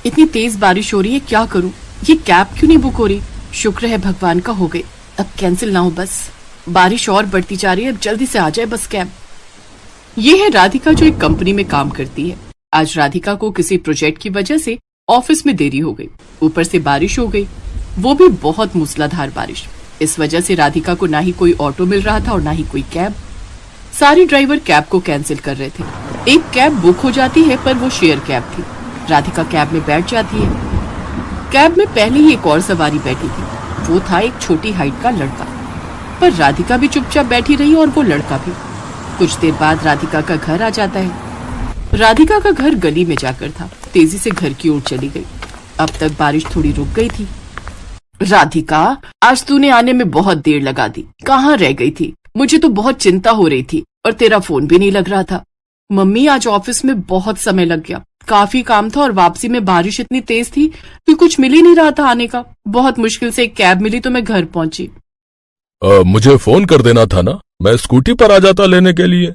इतनी तेज बारिश हो रही है, क्या करूं? ये कैब क्यों नहीं बुक हो रही? शुक्र है भगवान का हो गई, अब कैंसिल ना हो बस। बारिश और बढ़ती जा रही है, अब जल्दी से आ जाए बस कैब। ये है राधिका जो एक कंपनी में काम करती है। आज राधिका को किसी प्रोजेक्ट की वजह से ऑफिस में देरी हो गई, ऊपर से बारिश हो गई, वो भी बहुत मूसलाधार बारिश। इस वजह से राधिका को ना ही कोई ऑटो मिल रहा था और ना ही कोई कैब। सारे ड्राइवर कैब को कैंसिल कर रहे थे। एक कैब बुक हो जाती है पर वो शेयर कैब थी। राधिका कैब में बैठ जाती है। कैब में पहले ही एक और सवारी बैठी थी, वो था एक छोटी हाइट का लड़का। पर राधिका भी चुपचाप बैठी रही और वो लड़का भी। कुछ देर बाद राधिका का घर आ जाता है। राधिका का घर गली में जाकर था, तेजी से घर की ओर चली गई। अब तक बारिश थोड़ी रुक गई थी। राधिका, आज तूने आने में बहुत देर लगा दी, कहाँ रह गई थी? मुझे तो बहुत चिंता हो रही थी और तेरा फोन भी नहीं लग रहा था। मम्मी, आज ऑफिस में बहुत समय लग गया, काफी काम था और वापसी में बारिश इतनी तेज थी कि कुछ मिल ही नहीं रहा था आने का। बहुत मुश्किल से एक कैब मिली तो मैं घर पहुंची। मुझे फोन कर देना था ना, मैं स्कूटी पर आ जाता लेने के लिए।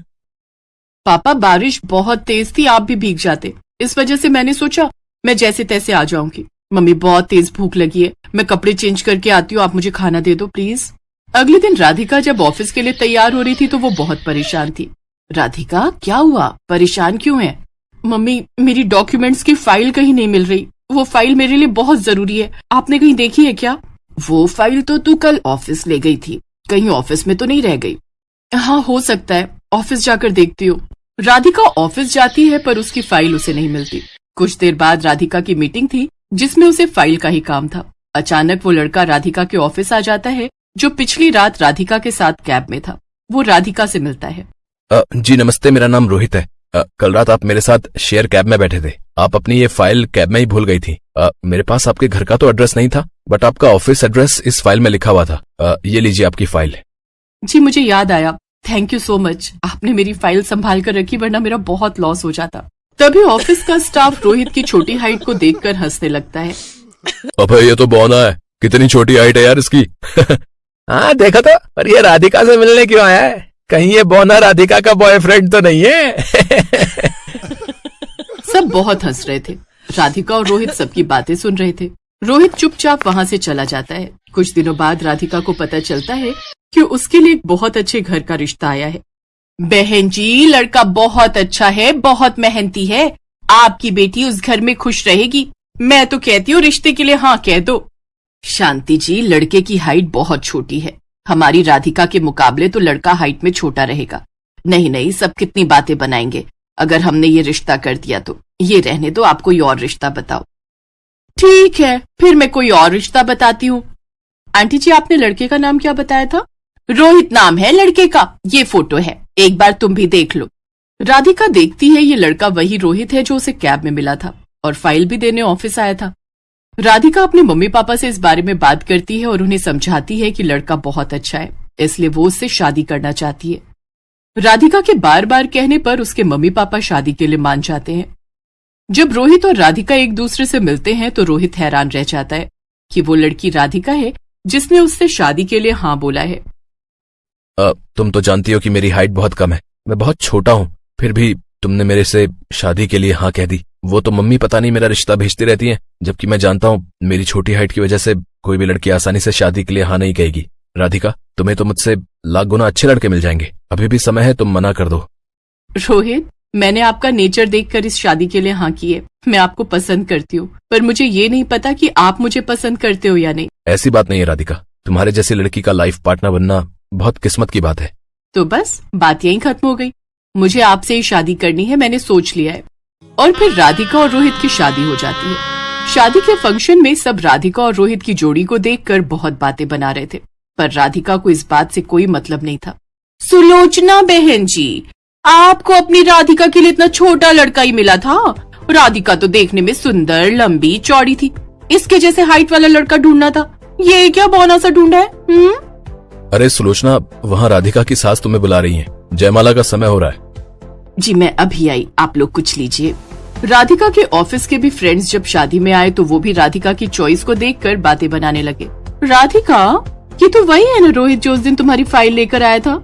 पापा, बारिश बहुत तेज थी, आप भी भीग जाते, इस वजह से मैंने सोचा मैं जैसे तैसे आ जाऊंगी। मम्मी, बहुत तेज भूख लगी है, मैं कपड़े चेंज करके आती हूँ, आप मुझे खाना दे दो प्लीज। अगले दिन राधिका जब ऑफिस के लिए तैयार हो रही थी तो वो बहुत परेशान थी। राधिका, क्या हुआ? परेशान क्यों है? मम्मी, मेरी डॉक्यूमेंट्स की फाइल कहीं नहीं मिल रही, वो फाइल मेरे लिए बहुत जरूरी है, आपने कहीं देखी है क्या? वो फाइल तो तू कल ऑफिस ले गई थी, कहीं ऑफिस में तो नहीं रह गई? हाँ, हो सकता है, ऑफिस जाकर देखती हूँ। राधिका ऑफिस जाती है पर उसकी फाइल उसे नहीं मिलती। कुछ देर बाद राधिका की मीटिंग थी जिसमें उसे फाइल का ही काम था। अचानक वो लड़का राधिका के ऑफिस आ जाता है जो पिछली रात राधिका के साथ कैब में था। वो राधिका से मिलता है। जी नमस्ते, मेरा नाम रोहित है। कल रात आप मेरे साथ शेयर कैब में बैठे थे, आप अपनी ये फाइल कैब में ही भूल गई थी। मेरे पास आपके घर का तो एड्रेस नहीं था, बट आपका ऑफिस एड्रेस इस फाइल में लिखा हुआ था। ये लीजिए आपकी फाइल। जी, मुझे याद आया, थैंक यू सो मच, आपने मेरी फाइल संभाल कर रखी, वरना मेरा बहुत लॉस हो जाता। तभी ऑफिस का स्टाफ रोहित की छोटी हाइट को देखकर हंसने लगता है। अबे ये तो बौना है, कितनी छोटी हाइट है यार इसकी। हाँ देखा तो, पर ये राधिका से मिलने क्यों आया है? कहीं ये बौना राधिका का बॉयफ्रेंड तो नहीं है? सब बहुत हंस रहे थे। राधिका और रोहित सबकी बातें सुन रहे थे। रोहित चुपचाप वहाँ से चला जाता है। कुछ दिनों बाद राधिका को पता चलता है कि उसके लिए एक बहुत अच्छे घर का रिश्ता आया है। बहन जी, लड़का बहुत अच्छा है, बहुत मेहनती है, आपकी बेटी उस घर में खुश रहेगी। मैं तो कहती हूँ रिश्ते के लिए हाँ कह दो। शांति जी, लड़के की हाइट बहुत छोटी है, हमारी राधिका के मुकाबले तो लड़का हाइट में छोटा रहेगा। नहीं नहीं, सब कितनी बातें बनाएंगे, अगर हमने ये रिश्ता कर दिया तो। ये रहने दो, आप कोई और रिश्ता बताओ। ठीक है, फिर मैं कोई और रिश्ता बताती हूँ। आंटी जी, आपने लड़के का नाम क्या बताया था? रोहित नाम है लड़के का, ये फोटो है, एक बार तुम भी देख लो। राधिका देखती है ये लड़का वही रोहित है जो उसे कैब में मिला था और फाइल भी देने ऑफिस आया था। राधिका अपने मम्मी पापा से इस बारे में बात करती है और उन्हें समझाती है कि लड़का बहुत अच्छा है, इसलिए वो उससे शादी करना चाहती है। राधिका के बार बार कहने पर उसके मम्मी पापा शादी के लिए मान जाते हैं। जब रोहित और राधिका एक दूसरे से मिलते हैं तो रोहित हैरान रह जाता है कि वो लड़की राधिका है जिसने उससे शादी के लिए हाँ बोला है। तुम तो जानती हो कि मेरी हाइट बहुत कम है, मैं बहुत छोटा हूँ, फिर भी तुमने मेरे से शादी के लिए हाँ कह दी। वो तो मम्मी पता नहीं मेरा रिश्ता भेजती रहती हैं, जबकि मैं जानता हूँ मेरी छोटी हाइट की वजह से कोई भी लड़की आसानी से शादी के लिए हाँ नहीं कहेगी। राधिका, तुम्हें तो मुझसे लाख गुना अच्छे लड़के मिल जाएंगे, अभी भी समय है, तुम मना कर दो। रोहित, मैंने आपका नेचर देखकर इस शादी के लिए हाँ की है। मैं आपको पसंद करती हूँ, पर मुझे ये नहीं पता कि आप मुझे पसंद करते हो या नहीं। ऐसी बात नहीं है राधिका, तुम्हारे जैसी लड़की का लाइफ पार्टनर बनना बहुत किस्मत की बात है। तो बस बात यहीं खत्म हो गई। मुझे आपसे ही शादी करनी है, मैंने सोच लिया है। और फिर राधिका और रोहित की शादी हो जाती है। शादी के फंक्शन में सब राधिका और रोहित की जोड़ी को देखकर बहुत बातें बना रहे थे, पर राधिका को इस बात से कोई मतलब नहीं था। सुलोचना बहन जी, आपको अपनी राधिका के लिए इतना छोटा लड़का ही मिला था? राधिका तो देखने में सुंदर, लंबी, चौड़ी थी, इसके जैसे हाइट वाला लड़का ढूंढना था, ये क्या बौना सा ढूंढा है? अरे सुलोचना, वहाँ राधिका की सास तुम्हें बुला रही है, जयमाला का समय हो रहा है। जी मैं अभी आई, आप लोग कुछ लीजिए। राधिका के ऑफिस के भी फ्रेंड्स जब शादी में आए तो वो भी राधिका की चॉइस को देखकर बातें बनाने लगे। राधिका, ये तो वही है ना रोहित जो उस दिन तुम्हारी फाइल लेकर आया था?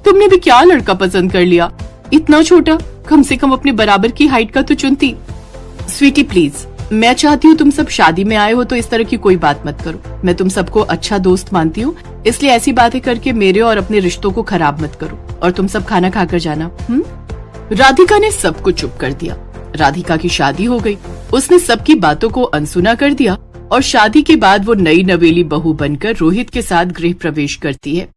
तुमने भी क्या लड़का पसंद कर लिया, इतना छोटा, कम से कम अपने बराबर की हाइट का तो चुनती। स्वीटी प्लीज, मैं चाहती हूँ तुम सब शादी में आए हो तो इस तरह की कोई बात मत करो। मैं तुम सबको अच्छा दोस्त मानती हूँ, इसलिए ऐसी बातें करके मेरे और अपने रिश्तों को खराब मत करो। और तुम सब खाना खाकर जाना। राधिका ने सबको चुप कर दिया। राधिका की शादी हो गई। उसने सबकी बातों को अनसुना कर दिया और शादी के बाद वो नई नवेली बहू बनकर रोहित के साथ गृह प्रवेश करती है।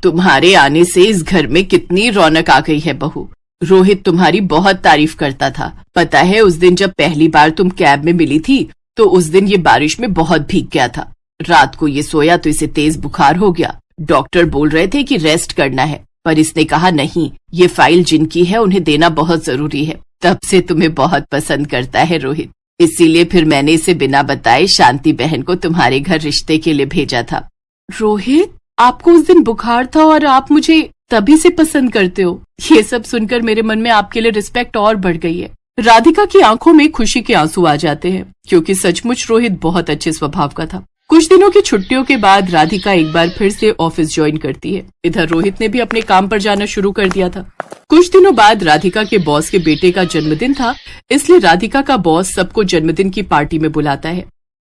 तुम्हारे आने से इस घर में कितनी रौनक आ गई है बहू। रोहित तुम्हारी बहुत तारीफ करता था। पता है उस दिन जब पहली बार तुम कैब में मिली थी तो उस दिन ये बारिश में बहुत भीग गया था। रात को ये सोया तो इसे तेज बुखार हो गया। डॉक्टर बोल रहे थे कि रेस्ट करना है, पर इसने कहा नहीं, ये फाइल जिनकी है उन्हें देना बहुत जरूरी है। तब से तुम्हें बहुत पसंद करता है रोहित, इसीलिए फिर मैंने इसे बिना बताए शांति बहन को तुम्हारे घर रिश्ते के लिए भेजा था। रोहित, आपको उस दिन बुखार था और आप मुझे तभी से पसंद करते हो। ये सब सुनकर मेरे मन में आपके लिए रिस्पेक्ट और बढ़ गई है। राधिका की आंखों में खुशी के आंसू आ जाते हैं, क्योंकि सचमुच रोहित बहुत अच्छे स्वभाव का था। कुछ दिनों की छुट्टियों के बाद राधिका एक बार फिर से ऑफिस ज्वाइन करती है। इधर रोहित ने भी अपने काम पर जाना शुरू कर दिया था। कुछ दिनों बाद राधिका के बॉस के बेटे का जन्मदिन था, इसलिए राधिका का बॉस सबको जन्मदिन की पार्टी में बुलाता है।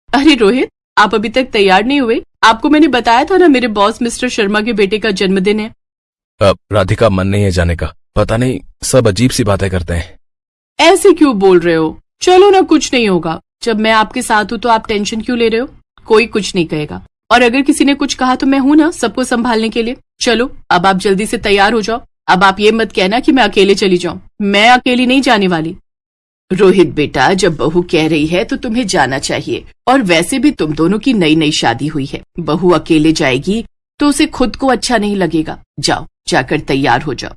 अरे रोहित, आप अभी तक तैयार नहीं हुए? आपको मैंने बताया था ना मेरे बॉस मिस्टर शर्मा के बेटे का जन्मदिन है। राधिका, मन नहीं है जाने का। पता नहीं सब अजीब सी बातें करते हैं। ऐसे क्यों बोल रहे हो? चलो ना, कुछ नहीं होगा। जब मैं आपके साथ हूँ तो आप टेंशन क्यों ले रहे हो? कोई कुछ नहीं कहेगा, और अगर किसी ने कुछ कहा तो मैं हूं ना सबको संभालने के लिए। चलो अब आप जल्दी से तैयार हो जाओ। अब आप ये मत कहना कि मैं अकेले चली जाऊं। मैं अकेली नहीं जाने वाली। रोहित बेटा, जब बहू कह रही है तो तुम्हें जाना चाहिए, और वैसे भी तुम दोनों की नई नई शादी हुई है। बहू अकेले जाएगी तो उसे खुद को अच्छा नहीं लगेगा। जाओ, जाकर तैयार हो जाओ।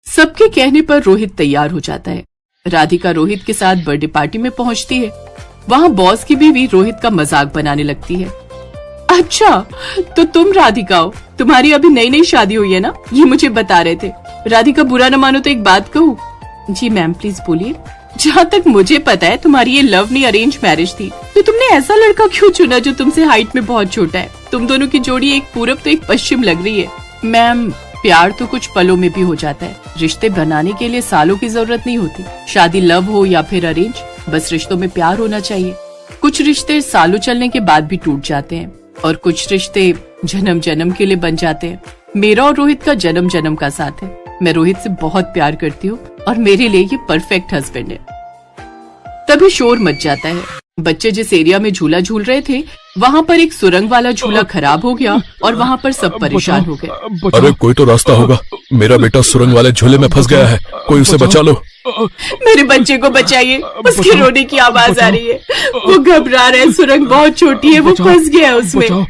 सबके कहने पर रोहित तैयार हो जाता है। राधिका रोहित के साथ बर्थडे पार्टी में पहुंचती है। वहाँ बॉस की बीवी रोहित का मजाक बनाने लगती है। अच्छा, तो तुम राधिका हो? तुम्हारी अभी नई नई शादी हुई है ना? ये मुझे बता रहे थे। राधिका, बुरा न मानो तो एक बात कहूँ। जी मैम, प्लीज बोलिए। जहाँ तक मुझे पता है तुम्हारी ये लव नहीं अरेंज मैरिज थी, तो तुमने ऐसा लड़का क्यों चुना जो तुमसे हाइट में बहुत छोटा है? तुम दोनों की जोड़ी एक पूरब तो एक पश्चिम लग रही है। मैम, प्यार तो कुछ पलों में भी हो जाता है। रिश्ते बनाने के लिए सालों की जरूरत नहीं होती। शादी लव हो या फिर अरेंज, बस रिश्तों में प्यार होना चाहिए। कुछ रिश्ते सालों चलने के बाद भी टूट जाते हैं, और कुछ रिश्ते जन्म जन्म के लिए बन जाते हैं। मेरा और रोहित का जन्म जन्म का साथ है। मैं रोहित से बहुत प्यार करती हूँ और मेरे लिए ये परफेक्ट हस्बैंड है। तभी शोर मच जाता है। बच्चे जिस एरिया में झूला झूल रहे थे वहाँ पर एक सुरंग वाला झूला खराब हो गया और वहाँ पर सब परेशान हो गए। अरे कोई तो रास्ता होगा, मेरा बेटा सुरंग वाले झूले में फंस गया है, कोई उसे बचा लो। मेरे बच्चे को बचाइए, उसके रोने की आवाज आ रही है। वो घबरा रहा है, सुरंग बहुत छोटी है, वो फंस गया है उसमें।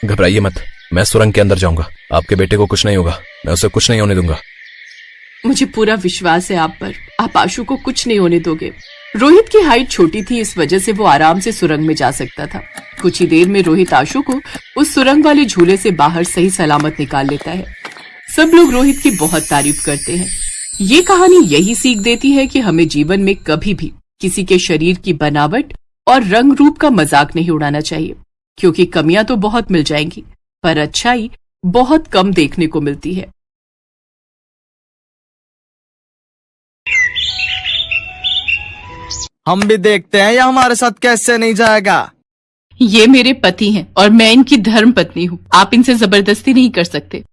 घबराइए मत, मैं सुरंग के अंदर जाऊंगा। आपके बेटे को कुछ नहीं होगा, मैं उसे कुछ नहीं होने दूंगा। मुझे पूरा विश्वास है आप पर, आप आशु को कुछ नहीं होने दोगे। रोहित की हाइट छोटी थी, इस वजह से वो आराम से सुरंग में जा सकता था। कुछ ही देर में रोहित आशु को उस सुरंग वाले झूले से बाहर सही सलामत निकाल लेता है। सब लोग रोहित की बहुत तारीफ करते हैं। ये कहानी यही सीख देती है कि हमें जीवन में कभी भी किसी के शरीर की बनावट और रंग रूप का मजाक नहीं उड़ाना चाहिए, क्योंकि कमियां तो बहुत मिल जाएंगी पर अच्छाई बहुत कम देखने को मिलती है। हम भी देखते हैं या हमारे साथ कैसे नहीं जाएगा। ये मेरे पति हैं और मैं इनकी धर्म पत्नी हूँ। आप इनसे जबरदस्ती नहीं कर सकते।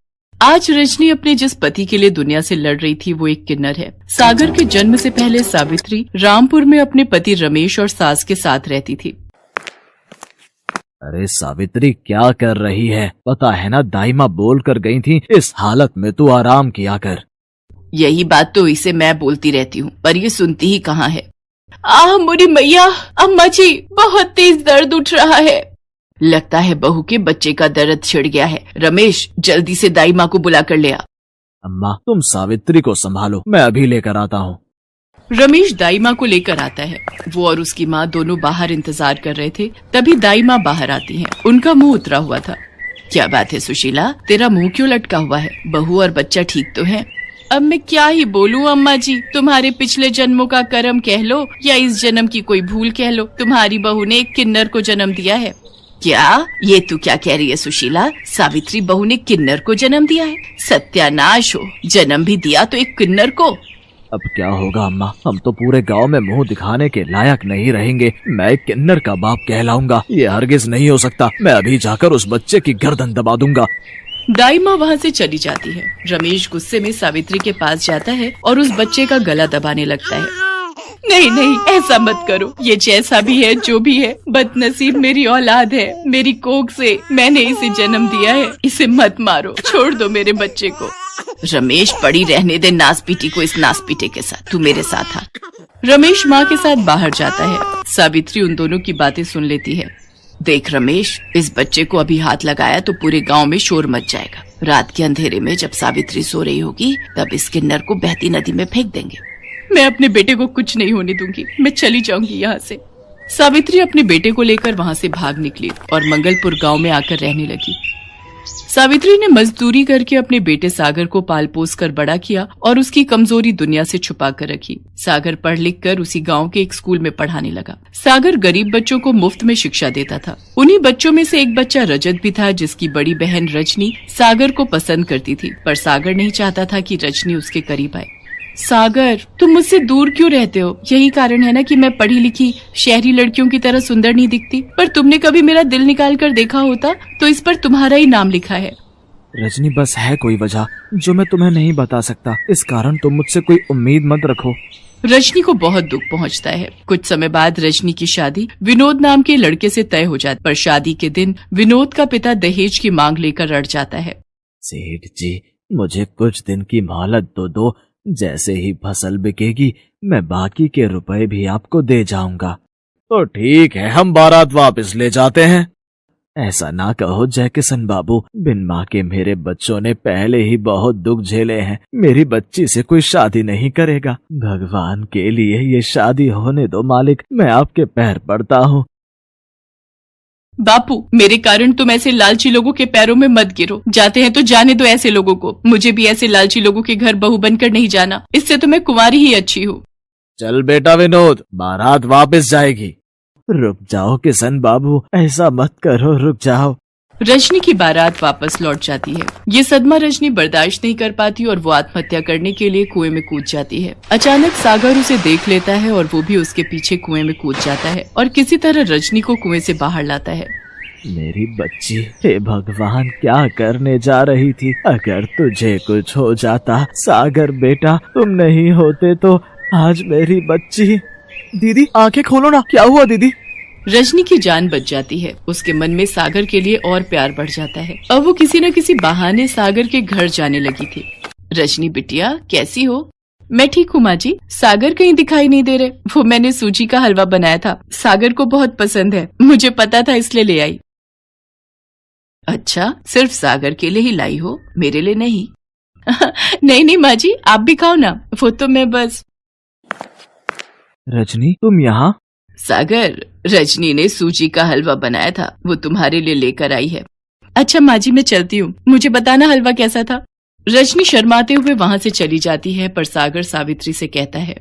आज रजनी अपने जिस पति के लिए दुनिया से लड़ रही थी वो एक किन्नर है। सागर के जन्म से पहले सावित्री रामपुर में अपने पति रमेश और सास के साथ रहती थी। अरे सावित्री, क्या कर रही है? पता है ना, दाई माँ बोल कर गई थी इस हालत में तू आराम किया कर। यही बात तो इसे मैं बोलती रहती हूँ, पर ये सुनती ही कहाँ है। मोरी मैया, अम्मा जी, बहुत तेज दर्द उठ रहा है। लगता है बहू के बच्चे का दर्द छिड़ गया है। रमेश, जल्दी से दाई माँ को बुला कर ले आ। अम्मा, तुम सावित्री को संभालो, मैं अभी लेकर आता हूँ। रमेश दाई माँ को लेकर आता है। वो और उसकी माँ दोनों बाहर इंतजार कर रहे थे। तभी दाई माँ बाहर आती हैं। उनका मुंह उतरा हुआ था। क्या बात है सुशीला, तेरा मुंह क्यों लटका हुआ है? बहू और बच्चा ठीक तो है? अब मैं क्या ही बोलूं अम्मा जी, तुम्हारे पिछले जन्मों का कर्म कह लो या इस जन्म की कोई भूल कह लो, तुम्हारी बहू ने एक किन्नर को जन्म दिया है। क्या? ये तू क्या कह रही है सुशीला? सावित्री बहू ने किन्नर को जन्म दिया है? सत्यानाश हो, जन्म भी दिया तो एक किन्नर को। अब क्या होगा अम्मा, हम तो पूरे गांव में मुंह दिखाने के लायक नहीं रहेंगे। मैं एक किन्नर का बाप कहलाऊंगा, ये हरगिज नहीं हो सकता। मैं अभी जाकर उस बच्चे की गर्दन दबा दूंगा। दाई माँ वहाँ से चली जाती है। रमेश गुस्से में सावित्री के पास जाता है और उस बच्चे का गला दबाने लगता है। नहीं नहीं, ऐसा मत करो। ये जैसा भी है, जो भी है, बदनसीब मेरी औलाद है। मेरी कोख से मैंने इसे जन्म दिया है। इसे मत मारो, छोड़ दो मेरे बच्चे को। रमेश, पड़ी रहने दे नासपीटी को इस नासपीटे के साथ। तू मेरे साथ आ। रमेश माँ के साथ बाहर जाता है। सावित्री उन दोनों की बातें सुन लेती है। देख रमेश, इस बच्चे को अभी हाथ लगाया तो पूरे गांव में शोर मच जाएगा। रात के अंधेरे में जब सावित्री सो रही होगी तब इस किन्नर को बहती नदी में फेंक देंगे। मैं अपने बेटे को कुछ नहीं होने दूंगी। मैं चली जाऊंगी यहाँ से। सावित्री अपने बेटे को लेकर वहाँ से भाग निकली और मंगलपुर गांव में आकर रहने लगी। सावित्री ने मजदूरी करके अपने बेटे सागर को पाल पोस कर बड़ा किया और उसकी कमजोरी दुनिया से छुपा कर रखी। सागर पढ़ लिख कर उसी गांव के एक स्कूल में पढ़ाने लगा। सागर गरीब बच्चों को मुफ्त में शिक्षा देता था। उन्हीं बच्चों में से एक बच्चा रजत भी था, जिसकी बड़ी बहन रजनी सागर को पसंद करती थी, पर सागर नहीं चाहता था कि रजनी उसके करीब आए। सागर, तुम मुझसे दूर क्यों रहते हो? यही कारण है ना कि मैं पढ़ी लिखी शहरी लड़कियों की तरह सुंदर नहीं दिखती। पर तुमने कभी मेरा दिल निकाल कर देखा होता तो इस पर तुम्हारा ही नाम लिखा है। रजनी, बस है कोई वजह जो मैं तुम्हें नहीं बता सकता। इस कारण तुम मुझसे कोई उम्मीद मत रखो। रजनी को बहुत दुख पहुंचता है। कुछ समय बाद रजनी की शादी विनोद नाम के लड़के से तय हो जाती, पर शादी के दिन विनोद का पिता दहेज की मांग लेकर अड़ जाता है। सेठ जी, मुझे कुछ दिन की मोहलत तो दो। जैसे ही फसल बिकेगी मैं बाकी के रुपए भी आपको दे जाऊंगा। तो ठीक है, हम बारात वापस ले जाते हैं। ऐसा ना कहो जयकिशन बाबू, बिन माँ के मेरे बच्चों ने पहले ही बहुत दुख झेले हैं। मेरी बच्ची से कोई शादी नहीं करेगा। भगवान के लिए ये शादी होने दो मालिक, मैं आपके पैर पड़ता हूँ। बापू, मेरे कारण तुम ऐसे लालची लोगों के पैरों में मत गिरो। जाते हैं तो जाने दो ऐसे लोगों को। मुझे भी ऐसे लालची लोगों के घर बहू बनकर नहीं जाना। इससे तो मैं कुंवारी ही अच्छी हूँ। चल बेटा विनोद, बारात वापस जाएगी। रुक जाओ किशन बाबू, ऐसा मत करो, रुक जाओ। रजनी की बारात वापस लौट जाती है। ये सदमा रजनी बर्दाश्त नहीं कर पाती और वो आत्महत्या करने के लिए कुएं में कूद जाती है। अचानक सागर उसे देख लेता है और वो भी उसके पीछे कुएं में कूद जाता है और किसी तरह रजनी को कुएं से बाहर लाता है। मेरी बच्ची, हे भगवान, क्या करने जा रही थी? अगर तुझे कुछ हो जाता, सागर बेटा, तुम नहीं होते तो आज मेरी बच्ची। दीदी, आंखें खोलो ना, क्या हुआ दीदी? रजनी की जान बच जाती है। उसके मन में सागर के लिए और प्यार बढ़ जाता है। अब वो किसी न किसी बहाने सागर के घर जाने लगी थी। रजनी बिटिया, कैसी हो? मैं ठीक हूँ माँ जी। सागर कहीं दिखाई नहीं दे रहे। वो मैंने सूजी का हलवा बनाया था, सागर को बहुत पसंद है। मुझे पता था इसलिए ले आई। अच्छा, सिर्फ सागर के लिए ही लाई हो, मेरे लिए नहीं? नहीं नहीं माँ जी, आप भी खाओ ना। वो तो मैं बस। रजनी, तुम यहाँ? सागर, रजनी ने सूजी का हलवा बनाया था, वो तुम्हारे लिए लेकर आई है। अच्छा माँ जी, मैं चलती हूँ। मुझे बताना हलवा कैसा था। रजनी शर्माते हुए वहाँ से चली जाती है, पर सागर सावित्री से कहता है,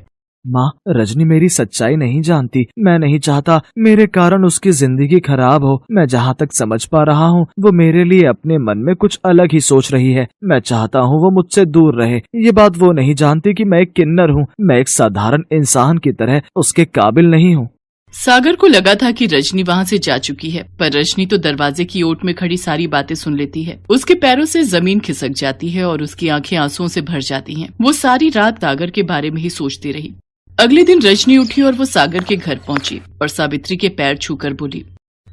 माँ, रजनी मेरी सच्चाई नहीं जानती। मैं नहीं चाहता मेरे कारण उसकी जिंदगी खराब हो। मैं जहाँ तक समझ पा रहा हूँ वो मेरे लिए अपने मन में कुछ अलग ही सोच रही है। मैं चाहता हूँ वो मुझसे दूर रहे। ये बात वो नहीं जानती कि मैं एक किन्नर हूँ। मैं एक साधारण इंसान की तरह उसके काबिल नहीं हूँ। सागर को लगा था कि रजनी वहाँ से जा चुकी है, पर रजनी तो दरवाजे की ओट में खड़ी सारी बातें सुन लेती है। उसके पैरों से जमीन खिसक जाती है और उसकी आंखें आंसुओं से भर जाती हैं। वो सारी रात सागर के बारे में ही सोचती रही। अगले दिन रजनी उठी और वो सागर के घर पहुंची और सावित्री के पैर छूकर बोली,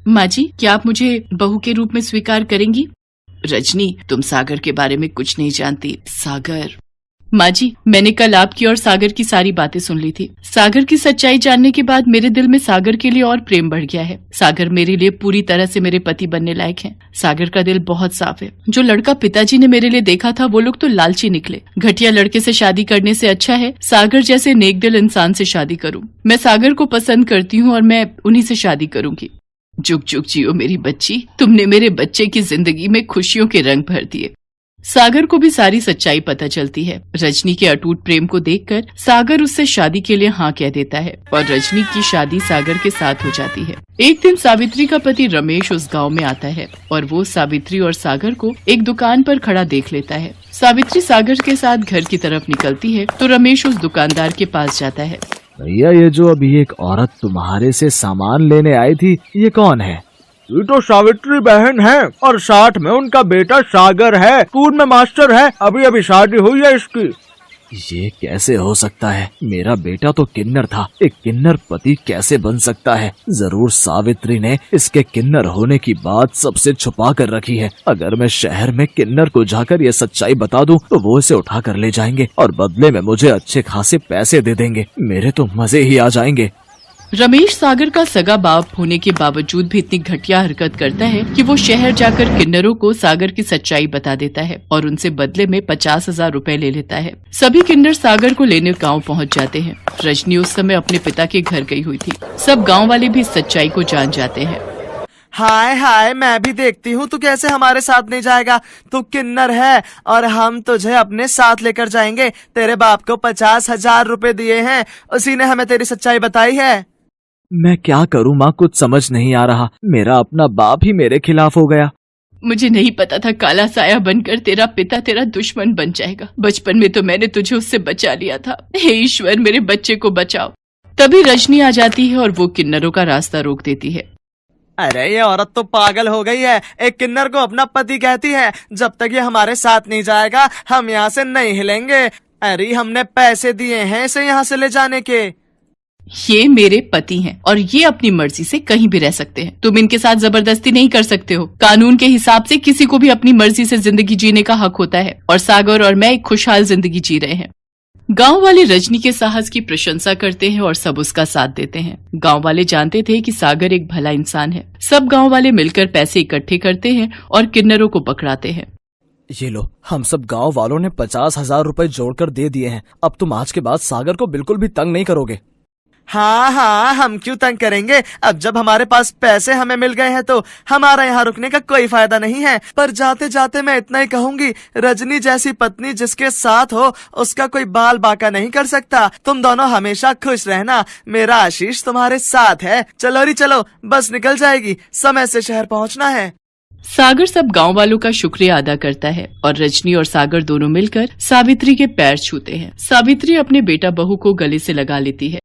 माँ जी, क्या आप मुझे बहू के रूप में स्वीकार करेंगी? रजनी, तुम सागर के बारे में कुछ नहीं जानती। सागर, माँ जी, मैंने कल आपकी और सागर की सारी बातें सुन ली थी। सागर की सच्चाई जानने के बाद मेरे दिल में सागर के लिए और प्रेम बढ़ गया है। सागर मेरे लिए पूरी तरह से मेरे पति बनने लायक हैं। सागर का दिल बहुत साफ है। जो लड़का पिताजी ने मेरे लिए देखा था वो लोग तो लालची निकले। घटिया लड़के से शादी करने से अच्छा है सागर जैसे नेक दिल इंसान से शादी करूं। मैं सागर को पसंद करती हूँ और मैं उन्हीं से शादी करूंगी। जुग जुग जियो मेरी बच्ची, तुमने मेरे बच्चे की जिंदगी में खुशियों के रंग भर दिए। सागर को भी सारी सच्चाई पता चलती है। रजनी के अटूट प्रेम को देखकर सागर उससे शादी के लिए हाँ कह देता है और रजनी की शादी सागर के साथ हो जाती है। एक दिन सावित्री का पति रमेश उस गांव में आता है और वो सावित्री और सागर को एक दुकान पर खड़ा देख लेता है। सावित्री सागर के साथ घर की तरफ निकलती है तो रमेश उस दुकानदार के पास जाता है। भैया, ये जो अभी एक औरत तुम्हारे से सामान लेने आई थी, ये कौन है? ये तो सावित्री बहन है और साथ में उनका बेटा सागर है, स्कूल में मास्टर है, अभी अभी शादी हुई है इसकी। ये कैसे हो सकता है? मेरा बेटा तो किन्नर था, एक किन्नर पति कैसे बन सकता है? जरूर सावित्री ने इसके किन्नर होने की बात सबसे छुपा कर रखी है। अगर मैं शहर में किन्नर को जाकर ये सच्चाई बता दूं तो वो इसे उठा कर ले जाएंगे और बदले में मुझे अच्छे खासे पैसे दे देंगे। मेरे तो मजे ही आ जाएंगे। रमेश सागर का सगा बाप होने के बावजूद भी इतनी घटिया हरकत करता है कि वो शहर जाकर किन्नरों को सागर की सच्चाई बता देता है और उनसे बदले में 50,000 रुपए ले लेता है। सभी किन्नर सागर को लेने गांव पहुंच जाते हैं। रजनी उस समय अपने पिता के घर गई हुई थी। सब गांव वाले भी इस सच्चाई को जान जाते हैं। हाय हाय, मैं भी देखती हूँ तू कैसे हमारे साथ नहीं जाएगा। तू किन्नर है और हम तुझे अपने साथ लेकर जाएंगे। तेरे बाप को 50,000 रुपए दिए हैं, उसी ने हमें तेरी सच्चाई बताई है। मैं क्या करूँ माँ, कुछ समझ नहीं आ रहा। मेरा अपना बाप ही मेरे खिलाफ हो गया। मुझे नहीं पता था काला साया बनकर तेरा पिता तेरा दुश्मन बन जाएगा। बचपन में तो मैंने तुझे उससे बचा लिया था। हे ईश्वर, मेरे बच्चे को बचाओ। तभी रजनी आ जाती है और वो किन्नरों का रास्ता रोक देती है। अरे ये औरत तो पागल हो गई है। एक किन्नर को अपना पति कहती है। जब तक ये हमारे साथ नहीं जाएगा हम यहाँ से नहीं हिलेंगे। अरे हमने पैसे दिए हैं इसे यहाँ से ले जाने के। ये मेरे पति हैं और ये अपनी मर्जी से कहीं भी रह सकते हैं। तुम इनके साथ जबरदस्ती नहीं कर सकते हो। कानून के हिसाब से किसी को भी अपनी मर्जी से जिंदगी जीने का हक होता है और सागर और मैं एक खुशहाल जिंदगी जी रहे हैं। गांव वाले रजनी के साहस की प्रशंसा करते हैं और सब उसका साथ देते हैं। गांव वाले जानते थे कि सागर एक भला इंसान है। सब गांव वाले मिलकर पैसे इकट्ठे करते हैं और किन्नरों को पकड़ाते हैं। ये लो, हम सब गांव वालों ने 50,000 रुपए जोड़कर दे दिए हैं। अब तुम आज के बाद सागर को बिल्कुल भी तंग नहीं करोगे। हाँ हाँ, हम क्यों तंग करेंगे। अब जब हमारे पास पैसे हमें मिल गए हैं तो हमारा यहाँ रुकने का कोई फायदा नहीं है। पर जाते जाते मैं इतना ही कहूंगी, रजनी जैसी पत्नी जिसके साथ हो उसका कोई बाल बाका नहीं कर सकता। तुम दोनों हमेशा खुश रहना। मेरा आशीष तुम्हारे साथ है। चलो री चलो, बस निकल जाएगी, समय से शहर पहुँचना है। सागर सब गांव वालों का शुक्रिया अदा करता है और रजनी और सागर दोनों मिलकर सावित्री के पैर छूते हैं। सावित्री अपने बेटा बहू को गले से लगा लेती है